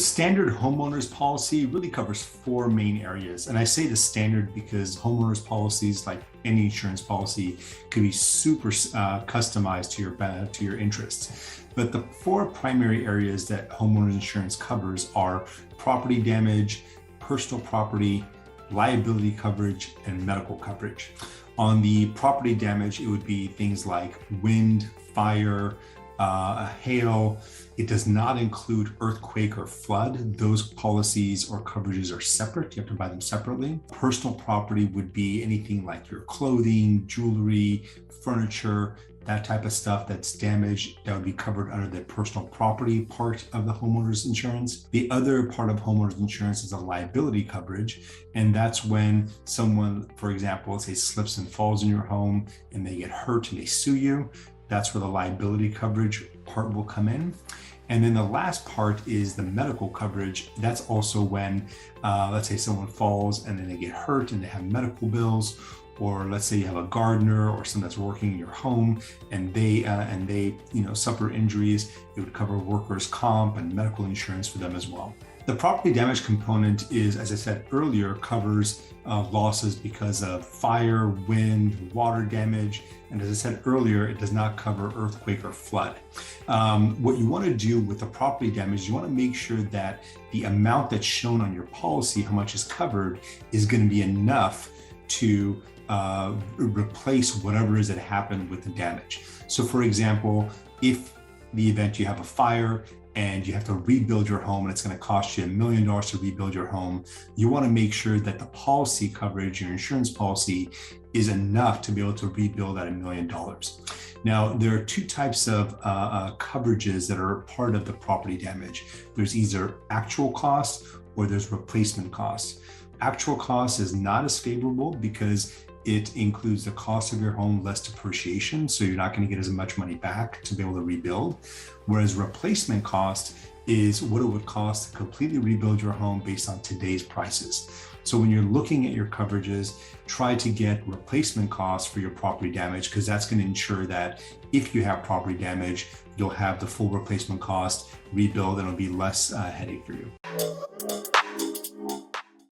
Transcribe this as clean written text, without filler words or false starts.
Standard homeowners policy really covers four main areas. And I say the standard because homeowners policies, like any insurance policy, could be super customized to your interests. But the four primary areas that homeowners insurance covers are property damage, personal property, liability coverage, and medical coverage. On the property damage, it would be things like wind, fire, hail. It does not include earthquake or flood. Those policies or coverages are separate. You have to buy them separately. Personal property would be anything like your clothing, jewelry, furniture, that type of stuff that's damaged, that would be covered under the personal property part of the homeowner's insurance. The other part of homeowner's insurance is a liability coverage. And that's when someone, for example, let's say slips and falls in your home and they get hurt and they sue you. That's where the liability coverage part will come in. And then the last part is the medical coverage. That's also when, let's say someone falls and then they get hurt and they have medical bills, or let's say you have a gardener or someone that's working in your home and they suffer injuries. It would cover workers' comp and medical insurance for them as well. The property damage component is, as I said earlier, covers losses because of fire, wind, water damage. And as I said earlier, it does not cover earthquake or flood. What you want to do with the property damage, you want to make sure that the amount that's shown on your policy, how much is covered, is going to be enough to replace whatever is that happened with the damage. So for example, if the event you have a fire and you have to rebuild your home and it's going to cost you $1 million to rebuild your home, you want to make sure that the policy coverage, your insurance policy, is enough to be able to rebuild at $1 million. Now, there are two types of coverages that are part of the property damage. There's either actual cost or there's replacement cost. Actual cost is not as favorable because it includes the cost of your home less depreciation, so you're not going to get as much money back to be able to rebuild. Whereas replacement cost is what it would cost to completely rebuild your home based on today's prices. So when you're looking at your coverages, try to get replacement costs for your property damage, because that's going to ensure that if you have property damage, you'll have the full replacement cost, rebuild, and it'll be less headache for you.